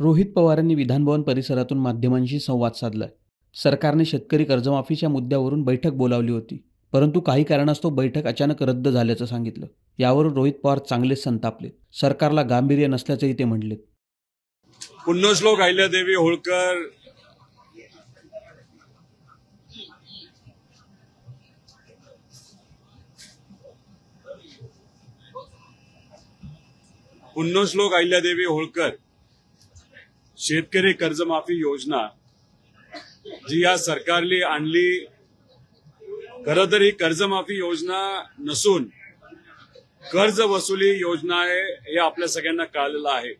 रोहित पवारांनी विधानभवन परिसरातून माध्यमांशी संवाद साधलाय. सरकारने शेतकरी कर्जमाफीच्या मुद्द्यावरून बैठक बोलावली होती, परंतु काही कारणास्तव बैठक अचानक रद्द झाल्याचं सांगितलं. यावरून रोहित पवार चांगलेच संतापलेत. सरकारला गांभीर्य नसल्याचंही ते म्हणलेत. पुण्यश्लोक अहिल्यादेवी होळकर पुण्यश्लोक अहिल्यादेवी होळकर शेतकरी कर्जमाफी योजना जी या सरकारने आणली, खरं तर ही कर्जमाफी योजना नसून कर्ज वसुली योजना आहे हे आपल्या सगळ्यांना कळलेलं आहे.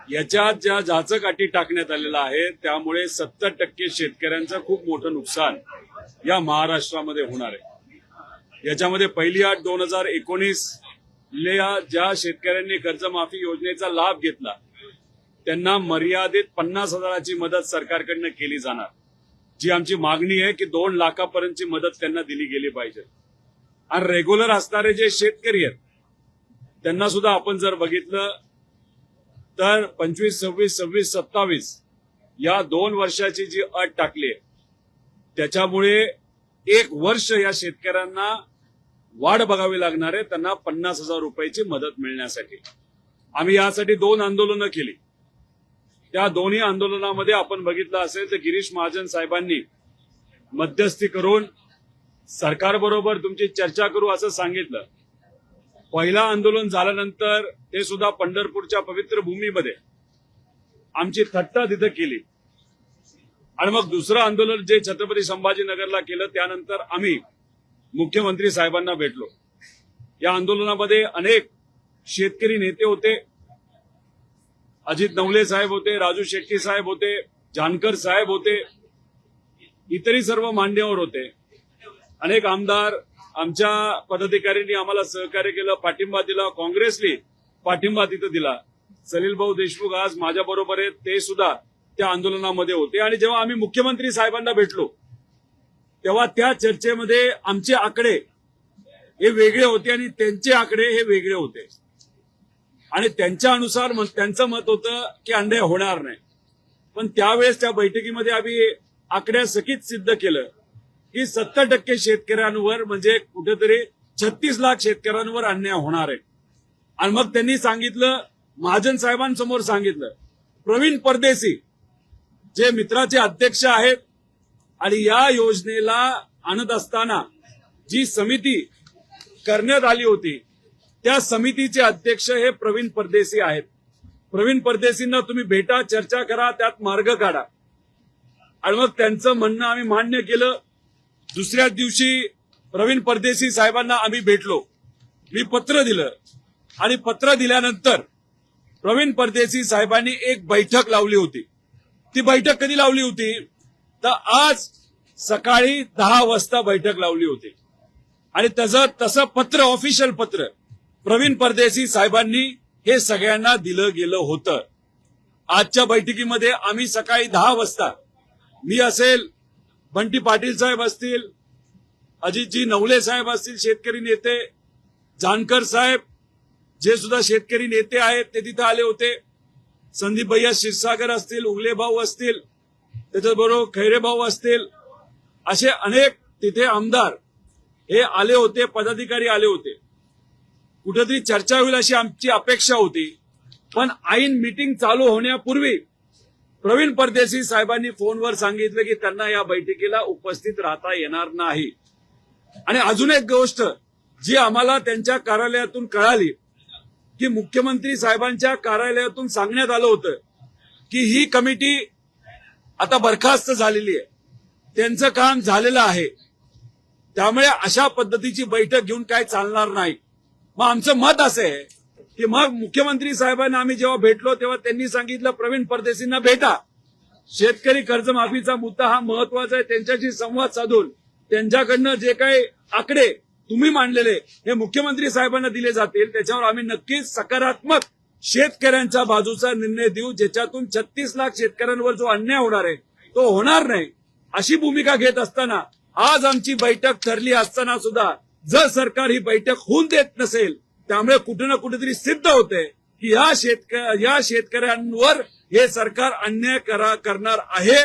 याच्यात ज्या जाचकाठी टाकण्यात आलेला आहे त्यामुळे 70% शेतकऱ्यांचं खूप मोठं नुकसान या महाराष्ट्रामध्ये होणार आहे. याच्यामध्ये पहिली अट 2019 ज्या शेतकऱ्यांनी कर्जमाफी योजनेचा लाभ घेतला त्यांना मर्यादित 50,000ची मदत सरकारकडनं केली जाणार. जी आमची मागणी आहे की 2 लाखापर्यंतची मदत त्यांना दिली गेली पाहिजे. आणि रेग्युलर असणारे जे शेतकरी आहेत त्यांना सुद्धा आपण जर बघितलं तर 25, 26, 27, 27 या 2 वर्षाची जी अट टाकली आहे त्याच्यामुळे 1 वर्ष या शेतकऱ्यांना वाढ बघावी लागणार आहे त्यांना 50,000 रुपयाची मदत मिळण्यासाठी. आम्ही यासाठी 2 आंदोलनं केली. त्या दोन्ही आंदोलनामध्ये आपण बघितलं असेल तर गिरीश महाजन साहेबांनी मध्यस्थी करून सरकारबरोबर तुमची चर्चा करू असं सांगितलं. पहिलं आंदोलन झाल्यानंतर ते सुद्धा पंढरपूरच्या पवित्र भूमीमध्ये आमची थट्टा तिथं केली. आणि मग दुसरं आंदोलन जे छत्रपती संभाजीनगरला केलं त्यानंतर आम्ही मुख्यमंत्री साहेबांना भेटलो. या आंदोलनामध्ये अनेक शेतकरी नेते होते. अजित नवले साहेब होते, राजू शेट्टी साहेब होते, जानकर साहेब होते, इतरही सर्व मान्यवर होते. अनेक आमदार, आमच्या पदाधिकाऱ्यांनी आम्हाला सहकार्य केलं, पाठिंबा दिला. काँग्रेसने पाठिंबा तिथं दिला. सलील भाऊ देशमुख आज माझ्या बरोबर आहेत, ते सुद्धा त्या आंदोलनामध्ये होते. आणि जेव्हा आम्ही मुख्यमंत्री साहेबांना भेटलो तेव्हा त्या चर्चेमध्ये आमचे आकडे हे वेगळे होते आणि त्यांचे आकडे हे वेगळे होते. आणि त्यांच्या अनुसार त्यांचं मत होतं की अन्याय होणार नाही. पण त्यावेळेस त्या बैठकीमध्ये आम्ही आकड्यासहित सिद्ध केलं की 70% शेतकऱ्यांवर म्हणजे कुठेतरी 36 लाख शेतकऱ्यांवर अन्याय होणार आहे. आणि मग त्यांनी सांगितलं, महाजन साहेबांसमोर सांगितलं, प्रवीण परदेशी जे मित्राचे अध्यक्ष आहेत आणि या योजनेला आणत असताना जी समिती करण्यात आली होती त्या समितीचे अध्यक्ष हे प्रवीण परदेशी आहेत. प्रवीण परदेशींना तुम्ही भेटा, चर्चा करा, त्यात मार्ग काढा. आणि मग त्यांचं म्हणणं आम्ही मान्य केलं. दुसऱ्याच दिवशी प्रवीण परदेशी साहेबांना आम्ही भेटलो. मी पत्र दिलं आणि पत्र दिल्यानंतर प्रवीण परदेशी साहेबांनी एक बैठक लावली होती. ती बैठक कधी लावली होती तर आज सकाळी 10 वाजता बैठक लावली होती. आणि तसं पत्र, ऑफिशियल पत्र प्रवीण परदेशी साहेबांनी हे सगळ्यांना दिलं गेलं होतं. आजच्या बैठकीमध्ये आम्ही सकाळी 10 वाजता मी असेल, बंटी पाटील साहेब असतील, अजितजी नवले साहेब असतील शेतकरी नेते, जानकर साहेब जे सुद्धा शेतकरी नेते आहेत ते तिथे आले होते, संदीप भैया क्षीरसागर असतील, उगले भाऊ असतील, त्याच्याबरोबर खैरे भाऊ असतील, असे अनेक तिथे आमदार हे आले होते, पदाधिकारी आले होते. कुठेतरी चर्चा होईल अशी आमची अपेक्षा होती. पण ऐन मीटिंग चालू होण्यापूर्वी प्रवीण परदेशी साहेबांनी फोनवर सांगितलं की त्यांना या बैठकीला उपस्थित राहता येणार नाही. आणि अजून एक गोष्ट जी आम्हाला त्यांच्या कार्यालयातून कळाली की मुख्यमंत्री साहेबांच्या कार्यालयातून सांगण्यात आलं होतं की ही कमिटी आता बरखास्त झालेली आहे, त्यांचं काम झालेलं आहे, त्यामुळे अशा पद्धतीची बैठक घेऊन काय चालणार नाही. मग आमचं मत असं आहे की मग मुख्यमंत्री साहेबांना आम्ही जेव्हा भेटलो तेव्हा त्यांनी सांगितलं प्रवीण परदेशींना भेटा, शेतकरी कर्जमाफीचा मुद्दा हा महत्वाचा आहे, त्यांच्याशी संवाद साधून त्यांच्याकडनं जे काही आकडे तुम्ही मांडलेले हे मुख्यमंत्री साहेबांना दिले जातील त्याच्यावर आम्ही नक्कीच सकारात्मक शेतकऱ्यांच्या बाजूचा निर्णय देऊ, ज्याच्यातून 36 लाख शेतकऱ्यांवर जो अन्याय होणार आहे तो होणार नाही. अशी भूमिका घेत असताना आज आमची बैठक ठरली असताना सुद्धा जर सरकार ही बैठक होऊन देत नसेल त्यामुळे कुठे ना कुठेतरी सिद्ध होते की या शेतकऱ्यांवर हे सरकार अन्याय करणार आहे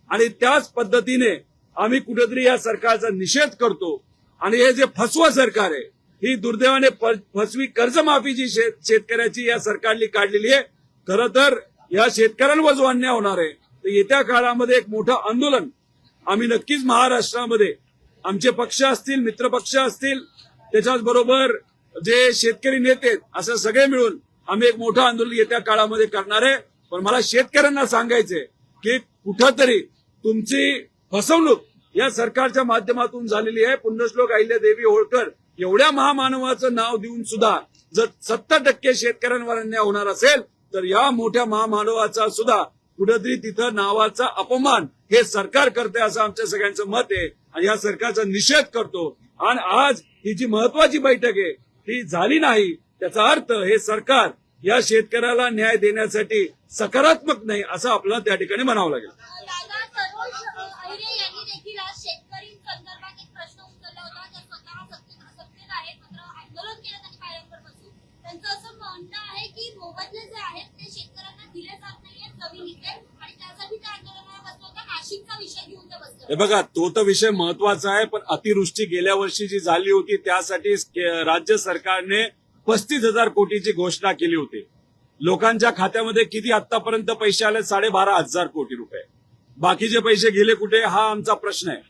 आणि त्याच पद्धतीने आम्ही कुठेतरी या सरकारचा निषेध करतो आणि हे जे फसवं सरकार आहे, ही दुर्दैवाने फसवी कर्जमाफी जी शेतकऱ्याची या सरकारने काढलेली आहे, खरं तर या शेतकऱ्यांवर जो अन्याय होणार आहे तर येत्या काळामध्ये एक मोठं आंदोलन आम्ही नक्कीच महाराष्ट्रामध्ये आमचे पक्ष असतील, मित्रपक्ष असतील, त्याच्याच बरोबर जे शेतकरी नेते असं सगळे मिळून आम्ही एक मोठं आंदोलन येत्या काळामध्ये करणार आहे. पण मला शेतकऱ्यांना सांगायचंय की कुठंतरी तुमची फसवणूक या सरकारच्या माध्यमातून झालेली आहे. पुण्यश्लोक अहिल्यादेवी होळकर एवढ्या महामानवाचं नाव देऊन सुद्धा जर 70% शेतकऱ्यांवर अन्याय होणार असेल तर या मोठ्या महामानवाचा सुद्धा कुठेतरी तिथं नावाचा अपमान हे सरकार करते असं आमच्या सगळ्यांचं मत आहे आणि या सरकारचा निषेध करतो. आणि आज ही जी महत्वाची बैठक आहे ती झाली नाही, त्याचा अर्थ हे सरकार या शेतकऱ्याला न्याय देण्यासाठी सकारात्मक नाही असं आपल्याला त्या ठिकाणी म्हणावं लागेल. दादा, सरोज अहिरे यांनी देखील आज शेतकरी संदर्भात एक प्रश्न उचलला होता. त्या स्वतः सत्तेत आहेत, मात्र आंदोलन केलं त्यांनी पायऱ्यांवर बसून. त्यांचं असं म्हणणं आहे की मोबदले जे आहेत ते शेतकऱ्यांना दिले जात नाहीये जमिनीचे आणि त्यासाठी त्या आंदोलनाला बसलं होतं. नाशिकचा विषय घेऊन ते बसले. हे बघा, तो तर विषय महत्वाचा आहे, पण अतिवृष्टी गेल्या वर्षी जी झाली होती त्यासाठी राज्य सरकारने 35,000 कोटीची घोषणा केली होती. लोकांच्या खात्यामध्ये किती आतापर्यंत पैसे आले? 12,500 कोटी रुपये. बाकीचे पैसे गेले कुठे हा आमचा प्रश्न आहे.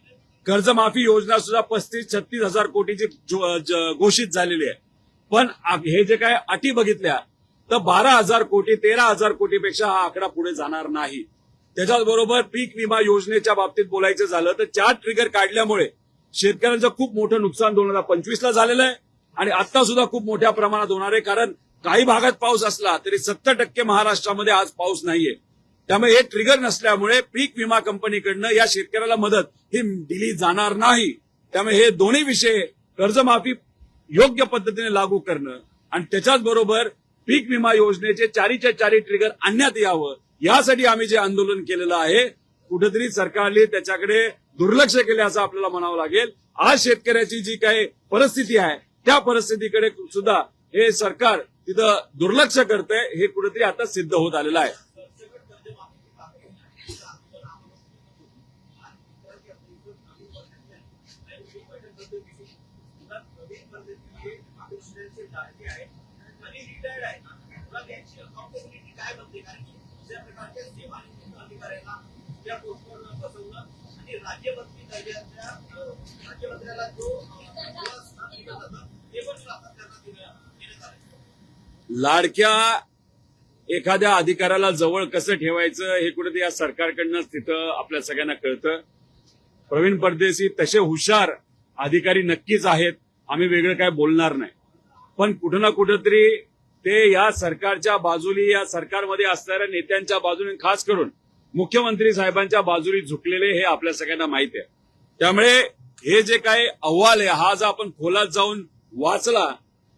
कर्जमाफी योजना सुद्धा 35-36,000 कोटीची घोषित झालेली आहे. पण हे जे काय अटी बघितल्या तर 12,000 कोटी 13,000 कोटीपेक्षा हा आकडा पुढे जाणार नाही. त्याच्याच बरोबर पीक विमा योजनेच्या बाबतीत बोलायचं झालं तर 4 ट्रिगर काढल्यामुळे शेतकऱ्यांचं खूप मोठं नुकसान 2025ला झालेलं आहे आणि आता सुद्धा खूप मोठ्या प्रमाणात होणार आहे. कारण काही भागात पाऊस असला तरी 70% महाराष्ट्रामध्ये आज पाऊस नाहीये. त्यामुळे हे ट्रिगर नसल्यामुळे पीक विमा कंपनीकडनं या शेतकऱ्याला मदत ही दिली जाणार नाही. त्यामुळे हे दोन्ही विषय कर्जमाफी योग्य पद्धतीने लागू करणं आणि त्याच्याच बरोबर पीक विमा योजनेचे 4च्या 4 ट्रिगर आणण्यात यावं यासाठी आम्ही जे आंदोलन केलेलं आहे कुठेतरी सरकारने त्याच्याकडे दुर्लक्ष केले असं आपल्याला म्हणावं लागेल. आज शेतकऱ्याची जी काही परिस्थिती आहे त्या परिस्थितीकडे सुद्धा हे सरकार तिथं दुर्लक्ष करतंय हे कुठेतरी आता सिद्ध होत आलेलं आहे. लाडक्या एखाद्या अधिकाऱ्याला जवळ कसं ठेवायचं हे कुठेतरी या सरकारकडनं तिथं आपल्या सगळ्यांना कळतं. प्रवीण परदेशी तसे हुशार अधिकारी नक्कीच आहेत, आम्ही वेगळं काय बोलणार नाही. पण कुठं ना कुठंतरी ते या सरकारच्या बाजूनी या सरकारमध्ये असणाऱ्या नेत्यांच्या बाजूने खास करून मुख्यमंत्री साहेबांच्या बाजूने झुकलेले हे आपल्या सगळ्यांना माहित आहे. त्यामुळे हे जे काही अहवाल आहे हा जर आपण खोलात जाऊन वाचला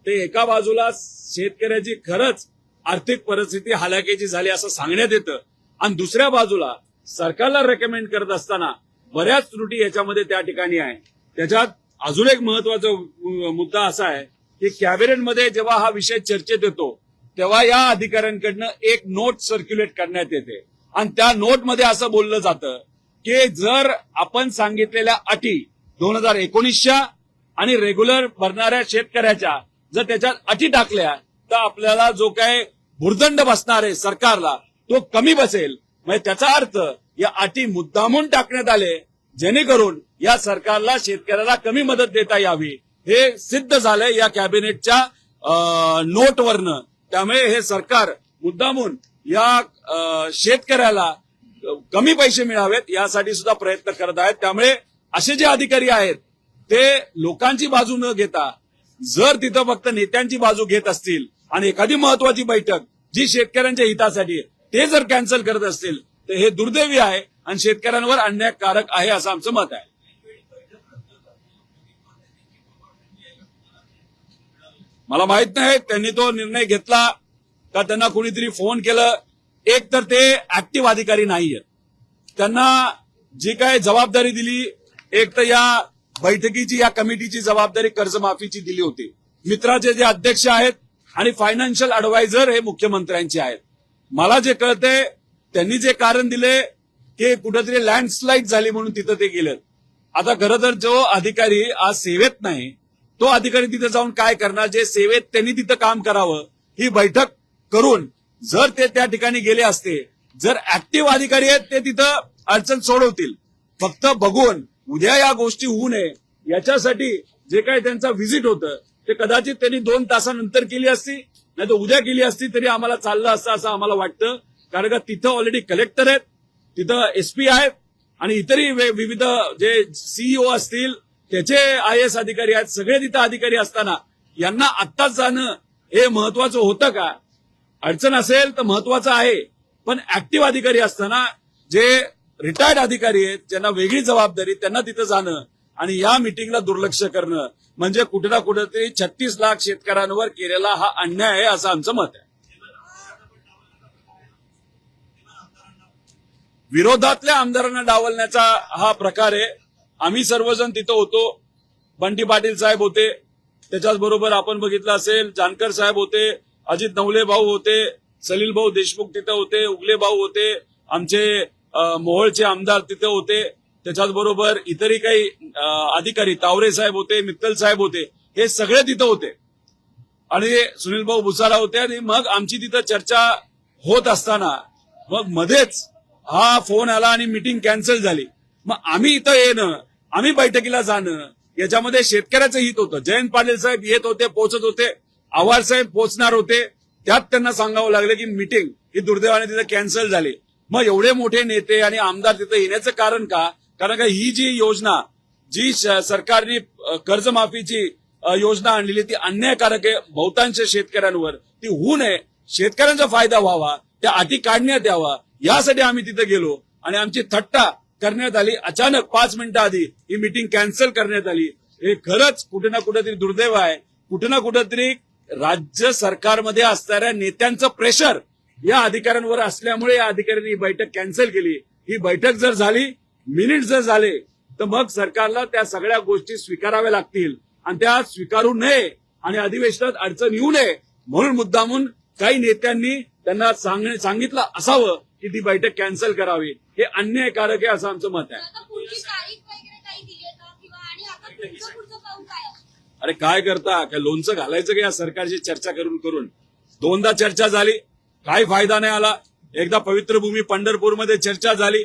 ते एका बाजूला शेतकऱ्याची खरंच आर्थिक परिस्थिती हलाखीची झाली असं सांगण्यात येतं आणि दुसऱ्या बाजूला सरकारला रेकमेंड करत असताना बऱ्याच त्रुटी याच्यामध्ये त्या ठिकाणी आहे. त्याच्यात अजून एक महत्वाचा मुद्दा असा आहे की कॅबिनेटमध्ये जेव्हा हा विषय चर्चेत येतो तेव्हा या अधिकाऱ्यांकडनं एक नोट सर्क्युलेट करण्यात येते आणि त्या नोटमध्ये असं बोललं जातं की जर आपण सांगितलेल्या अटी 2019च्या आणि रेग्युलर भरणाऱ्या शेतकऱ्याच्या जर त्याच्यात अटी टाकल्या तर आपल्याला जो काय भुर्दंड बसणार आहे सरकारला तो कमी बसेल. म्हणजे त्याचा अर्थ या अटी मुद्दामून टाकण्यात आले जेणेकरून या सरकारला शेतकऱ्याला कमी मदत देता यावी हे सिद्ध झालंय या कॅबिनेटच्या नोटवरनं. त्यामुळे हे सरकार मुद्दामून या शेतकऱ्याला कमी पैसे मिळावेत यासाठी सुद्धा प्रयत्न करत आहेत. त्यामुळे असे जे अधिकारी आहेत ते लोकांची बाजू न घेता जर तिथं फक्त नेत्यांची बाजू घेत असतील आणि एखादी महत्वाची बैठक जी शेतकऱ्यांच्या हितासाठी ते जर कॅन्सल करत असतील तर हे दुर्दैवी आहे आणि शेतकऱ्यांवर अन्यायकारक आहे असं आमचं मत आहे. मला माहित नाही त्यांनी तो निर्णय घेतला का त्यांना कोणीतरी फोन केलं. एक तर ते ऍक्टिव्ह अधिकारी नाहीयेत, त्यांना जी काय जबाबदारी दिली एक तर या बैठकीची या कमिटीची जबाबदारी कर्जमाफीची दिली होती. मित्राचे जे अध्यक्ष आहेत आणि फायनान्शियल ऍडवायझर हे मुख्यमंत्र्यांचे आहेत. मला जे कळतंय त्यांनी जे कारण दिले की कुठेतरी लँडस्लाईड झाली म्हणून तिथं ते गेलेत. आता खरं तर जो अधिकारी आज सेवेत नाही तो अधिकारी तिथे जाऊन काय करणार? जे सेवेत त्यांनी तिथं काम करावं ही बैठक करून जर ते त्या ठिकाणी गेले असते, जर ऍक्टिव्ह अधिकारी आहेत ते तिथं अडचण सोडवतील. फक्त बघून उद्या या गोष्टी होऊ नये याच्यासाठी जे काही त्यांचा व्हिजिट होतं ते कदाचित त्यांनी 2 तासानंतर केली असती, नाही तर उद्या केली असती तरी आम्हाला चाललं असतं असं आम्हाला वाटतं. कारण का तिथं ऑलरेडी कलेक्टर आहेत, तिथं एसपी आहेत आणि इतरही विविध जे सीईओ असतील त्याचे IAS अधिकारी आहेत, सगळे तिथं अधिकारी असताना यांना आत्ताच जाणं हे महत्वाचं होतं का? अडचण असेल तर महत्वाचं आहे, पण ऍक्टिव्ह अधिकारी असताना जे रिटायर्ड अधिकारी आहेत ज्यांना वेगळी जबाबदारी त्यांना तिथं जाणं आणि या मिटिंगला दुर्लक्ष करणं म्हणजे कुठे ना कुठेतरी 36 लाख शेतकऱ्यांवर केलेला हा अन्याय आहे असं आमचं मत आहे. विरोधातल्या आमदारांना डावलण्याचा हा प्रकार आहे. आम्ही सर्वजण तिथं होतो. बंटी पाटील साहेब होते, त्याच्याच बरोबर आपण बघितलं असेल जानकर साहेब होते, अजित नवले भाऊ होते, सलील भाऊ देशमुख तिथं होते, उगले भाऊ होते, आमचे मोहोळचे आमदार तिथे होते, त्याच्याच बरोबर इतरही काही अधिकारी तावरे साहेब होते, मित्तल साहेब होते, हे सगळे तिथं होते आणि सुनील भाऊ भुसारा होते. आणि मग आमची तिथं चर्चा होत असताना मग मध्येच हा फोन आला आणि मीटिंग कॅन्सल झाली. मग आम्ही इथं येणं, आम्ही बैठकीला जाणं याच्यामध्ये शेतकऱ्याचं हित होतं. जयंत पाटील साहेब येत होते, पोहोचत होते, आव्हाड साहेब पोहोचणार होते, त्यात त्यांना सांगावं लागलं की मीटिंग ही दुर्दैवाने तिथं कॅन्सल झाली. मग एवढे मोठे नेते आणि आमदार तिथं येण्याचं कारण का? कारण का ही जी योजना जी सरकारने कर्जमाफीची योजना आणलेली ती अन्यायकारक आहे बहुतांश शेतकऱ्यांवर. ती होऊ नये, शेतकऱ्यांचा फायदा व्हावा, त्या अटी काढण्यात यावा यासाठी आम्ही तिथे गेलो आणि आमची थट्टा करण्यात आली. अचानक 5 मिनिटं आधी ही मीटिंग कॅन्सल करण्यात आली. हे खरंच कुठे ना कुठेतरी दुर्दैव आहे. कुठे ना कुठेतरी राज्य सरकारमध्ये असणाऱ्या नेत्यांचं प्रेशर या अधिकाऱ्यांवर असल्यामुळे या अधिकाऱ्यांनी ही बैठक कॅन्सल केली. ही बैठक जर झाली, मिनिट जर झाले तर मग सरकारला त्या सगळ्या गोष्टी स्वीकाराव्या लागतील आणि त्या स्वीकारू नये आणि अधिवेशनात अडचण येऊ नये म्हणून मुद्दामून काही नेत्यांनी त्यांना सांगितलं असावं की ती बैठक कॅन्सल करावी. हे अन्यायकारक आहे असं आमचं मत आहे. आता पुढची तारीख वगैरे काही दिली आहे का? किंवा आणि आता पुढचं पाऊल काय आहे? अरे काय करता? काय लोणचं घालायचं का या सरकारची चर्चा करून करून? 2दा चर्चा झाली, काही फायदा नाही आला. एकदा पवित्र भूमी पंढरपूरमध्ये चर्चा झाली,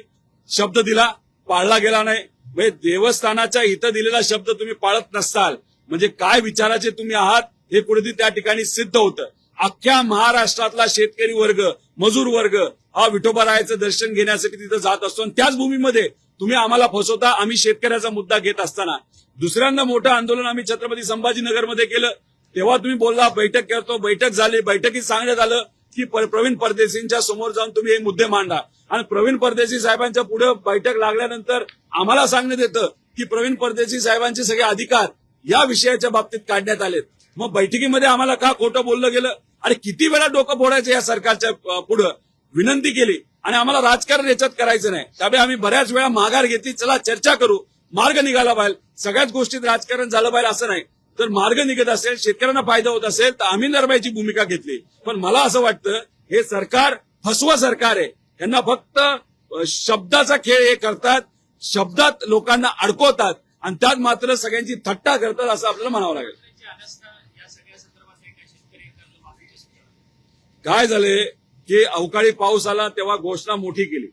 शब्द दिला, पाळला गेला नाही. म्हणजे देवस्थानाच्या इथं दिलेला शब्द तुम्ही पाळत नसताल म्हणजे काय विचाराचे तुम्ही आहात हे कुठेतरी त्या ठिकाणी सिद्ध होतं. अख्ख्या महाराष्ट्रातला शेतकरी वर्ग, मजूर वर्ग हा विठोबारायाचं दर्शन घेण्यासाठी तिथं जात असतो आणि त्याच भूमीमध्ये तुम्ही आम्हाला फसवता. आम्ही शेतकऱ्याचा मुद्दा घेत असताना दुसऱ्यांदा मोठं आंदोलन आम्ही छत्रपती संभाजीनगरमध्ये केलं, तेव्हा तुम्ही बोलला बैठक करतो. बैठक झाली, बैठकीत सांगण्यात आलं की प्रवीण परदेशींच्या समोर जाऊन तुम्ही हे मुद्दे मांडा आणि प्रवीण परदेशी साहेबांच्या पुढे बैठक लागल्यानंतर आम्हाला सांगण्यात येतं की प्रवीण परदेशी साहेबांचे सगळे अधिकार या विषयाच्या बाबतीत काढण्यात आलेत. मग बैठकीमध्ये आम्हाला का खोटं बोललं गेलं? अरे किती वेळा डोकं फोडायचं या सरकारच्या पुढं विनंती केली आणि आम्हाला राजकारण याच्यात करायचं नाही. त्यामुळे आम्ही बऱ्याच वेळा माघार घेतली, चला चर्चा करू, मार्ग निघाला पाहिजे. सगळ्याच गोष्टीत राजकारण झालं पाहिजे असं नाही. तर मार्ग निघत असेल, शेतकऱ्यांना फायदा होत असेल तर आम्ही नरमायची भूमिका घेतली. पण मला असं वाटतं हे सरकार फसवा सरकार आहे. यांना फक्त शब्दाचा खेळ हे करतात, शब्दात लोकांना अडकवतात आणि त्यात मात्र सगळ्यांची थट्टा करतात असं आपल्याला म्हणावं लागेल. काय झाले की अवकाळी पाऊस आला तेव्हा घोषणा मोठी केली,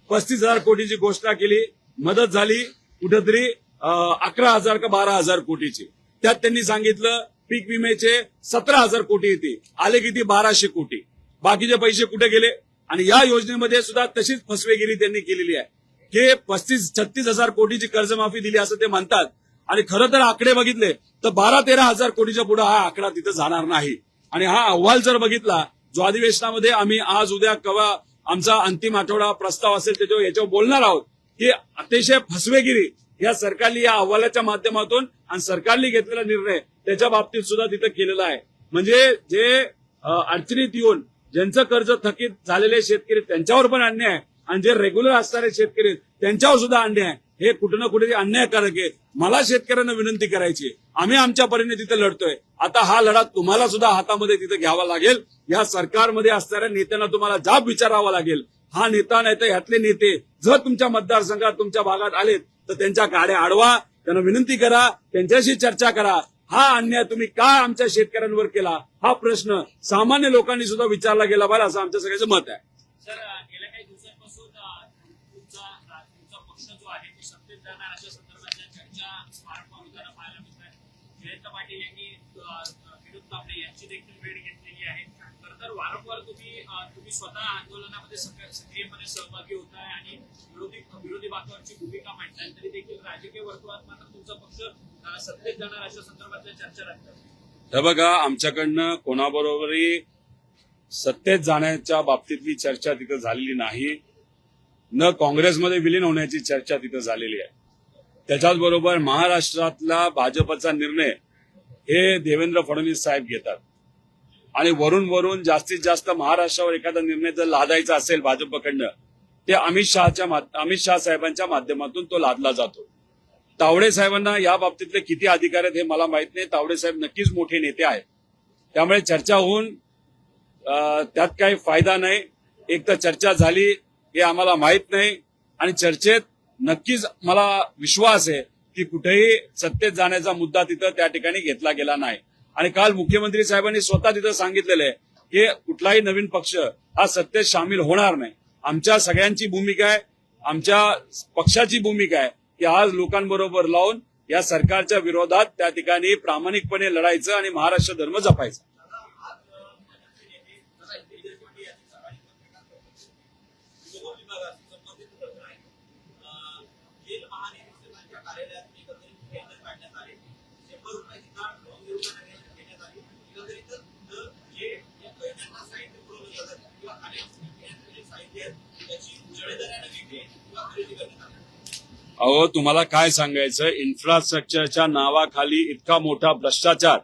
35,000 कोटीची घोषणा केली. मदत झाली कुठेतरी 11,000 का 12,000 कोटीची. त्यात त्यांनी सांगितलं पीक विम्याचे 17,000 कोटी येते, आले किती 1,200 कोटी. बाकीचे पैसे कुठे गेले? आणि या योजनेमध्ये सुद्धा तशीच फसवेगिरी त्यांनी केलेली आहे की 35,000-36,000 कोटीची कर्जमाफी दिली असं ते म्हणतात आणि खरं तर आकडे बघितले तर 12,000-13,000 कोटीच्या पुढे हा आकडा तिथं जाणार नाही. आणि हा अहवाल जर बघितला जो अधिवेशनामध्ये आम्ही आज उद्या केव्हा आमचा अंतिम आठवडा प्रस्ताव असेल त्याच्यावर याच्यावर बोलणार आहोत की अतिशय फसवेगिरी या सरकारने या अहवालाच्या माध्यमातून आणि सरकारने घेतलेला निर्णय त्याच्या बाबतीत सुद्धा तिथं केलेला आहे. म्हणजे जे अडचणीत येऊन ज्यांचं कर्ज थकीत झालेले शेतकरी त्यांच्यावर पण अन्याय आहे आणि जे रेग्युलर असणारे शेतकरी त्यांच्यावर सुद्धा अन्याय आहे. हे कुठं ना कुठे अन्यायकारक आहे. मला शेतकऱ्यांना विनंती करायची आहे, आम्ही आमच्या परीने तिथे लढतोय. आता हा लढा तुम्हाला सुद्धा हातामध्ये तिथे घ्यावा लागेल. या सरकारमध्ये असणाऱ्या नेत्यांना तुम्हाला जाब विचारावा लागेल. हा नेता नाही तर ह्यातले नेते जर तुमच्या मतदारसंघात तुमच्या भागात आलेत तर त्यांच्या गाड्या अडवा, त्यांना विनंती करा, त्यांच्याशी चर्चा करा. हा अन्याय तुम्ही का आमच्या शेतकऱ्यांवर केला, हा प्रश्न सामान्य लोकांनी सुद्धा विचारला गेला पाहिजे, असं आमच्या सगळ्याचं मत आहे. सर, गेल्या काही दिवसांपासून तुमचा पक्ष जो आहे तो सत्तेत जाणार अशा संदर्भातल्या चर्चा वारंवार होताना पाहायला मिळत आहे. जयंत पाटील यांनी विनोद तावडे यांची देखील भेट घेतलेली आहे. खरं तर वारंवार तुम्ही स्वतः आंदोलनामध्ये सक्रियपणे सहभागी होताय आणि विरोधी बाकावरची भूमिका मांडताय, तरी देखील राजकीय वर्तुळात मात्र तुमचा पक्ष सत्तेत जाणार अशा संदर्भातल्या चर्चा लागतात. हे बघा, आमच्याकडनं कोणाबरोबरही सत्तेत जाण्याच्या बाबतीतली चर्चा तिथं झालेली नाही. न काँग्रेसमध्ये विलीन होण्याची चर्चा तिथं झालेली आहे. त्याच्याच बरोबर महाराष्ट्रातला भाजपचा निर्णय हे देवेंद्र फडणवीस साहेब घेतात आणि वरून जास्तीत जास्त महाराष्ट्रावर एखादा निर्णय जर लादायचा असेल भाजपकडनं ते अमित शाह साहेबांच्या माध्यमातून तो लादला जातो. तावडे साहेबांना या बाबतीतले किती अधिकार आहेत हे मला माहित नाही. तावडे साहेब नक्कीच मोठे नेते आहेत, त्यामुळे चर्चा होऊन त्यात काही फायदा नाही. एक तर चर्चा झाली हे आम्हाला माहित नाही आणि चर्चेत नक्कीच मला विश्वास आहे की कुठेही सत्तेत जाण्याचा मुद्दा तिथं त्या ठिकाणी घेतला गेला नाही. आणि काल मुख्यमंत्री साहेबांनी स्वतः तिथं सांगितलेलं आहे की कुठलाही नवीन पक्ष हा सत्तेत सामील होणार नाही. आमच्या सगळ्यांची भूमिका आहे, आमच्या पक्षाची भूमिका आहे की आज लोकांबरोबर लावून या सरकारच्या विरोधात त्या ठिकाणी प्रामाणिकपणे लढायचं आणि महाराष्ट्र धर्म जपायचा. अहो, तुम्हाला काय सांगायचं, इन्फ्रास्ट्रक्चरच्या नावाखाली इतका मोठा भ्रष्टाचार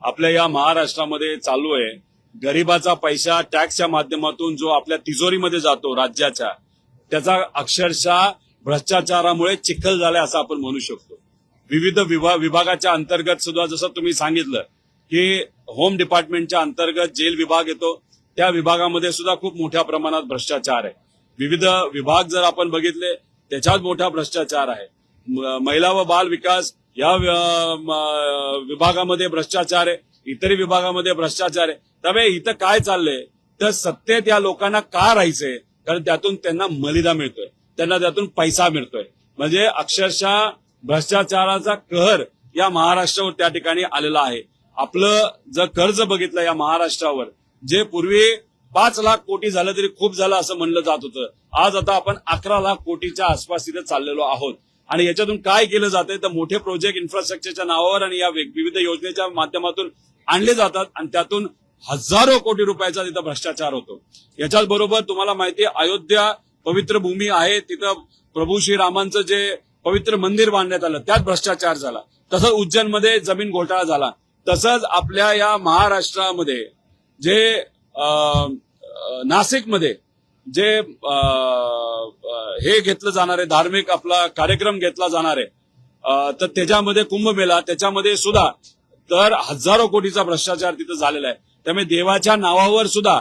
आपल्या या महाराष्ट्रामध्ये चालू आहे. गरिबाचा पैसा टॅक्सच्या माध्यमातून जो आपल्या तिजोरीमध्ये जातो राज्याच्या, त्याचा अक्षरशः भ्रष्टाचारामुळे चिखल झालाय असं आपण म्हणू शकतो. विविध विभागाच्या अंतर्गत सुद्धा जसं तुम्ही सांगितलं की होम डिपार्टमेंटच्या अंतर्गत जेल विभाग येतो, त्या विभागामध्ये सुद्धा खूप मोठ्या प्रमाणात भ्रष्टाचार आहे. विविध विभाग जर आपण बघितले त्याच्यात मोठा भ्रष्टाचार आहे. महिला व बाल विकास या विभागामध्ये भ्रष्टाचार आहे, इतर विभागामध्ये भ्रष्टाचार आहे. त्यामुळे इथं काय चाललंय तर सत्तेत या लोकांना का राहायचंय, कारण त्यातून त्यांना मलिदा मिळतोय, त्यांना त्यातून पैसा मिळतोय. म्हणजे अक्षरशः भ्रष्टाचाराचा कहर या महाराष्ट्रावर त्या ठिकाणी आलेला आहे. आपलं जर कर्ज बघितलं या महाराष्ट्रावर, जे पूर्वी 5 लाख कोटी झालं तरी खूप झालं असं म्हणलं जात होतं, आज आता आपण 11 लाख कोटीच्या आसपास तिथे चाललेलो आहोत. आणि याच्यातून काय केलं जातंय तर मोठे प्रोजेक्ट इन्फ्रास्ट्रक्चरच्या नावावर आणि या विविध योजनेच्या माध्यमातून आणले जातात आणि त्यातून हजारो कोटी रुपयाचा तिथं भ्रष्टाचार होतो. याच्याच बरोबर तुम्हाला माहिती आहे, अयोध्या पवित्र भूमी आहे, तिथं प्रभू श्रीरामांचं जे पवित्र मंदिर बांधण्यात आलं त्यात भ्रष्टाचार झाला. तसंच उज्जैनमध्ये जमीन घोटाळा झाला. तसंच आपल्या या महाराष्ट्रामध्ये जे नाशिकमध्ये जे हे घेतलं जाणार आहे, धार्मिक आपला कार्यक्रम घेतला जाणार आहे, तर त्याच्यामध्ये कुंभमेळा, त्याच्यामध्ये सुद्धा तर हजारो कोटीचा भ्रष्टाचार तिथं झालेला आहे. त्यामुळे देवाच्या नावावर सुद्धा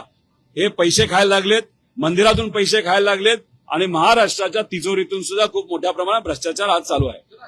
हे पैसे खायला लागलेत, मंदिरातून पैसे खायला लागलेत आणि महाराष्ट्राच्या तिजोरीतून सुद्धा खूप मोठ्या प्रमाणात भ्रष्टाचार आज चालू आहे.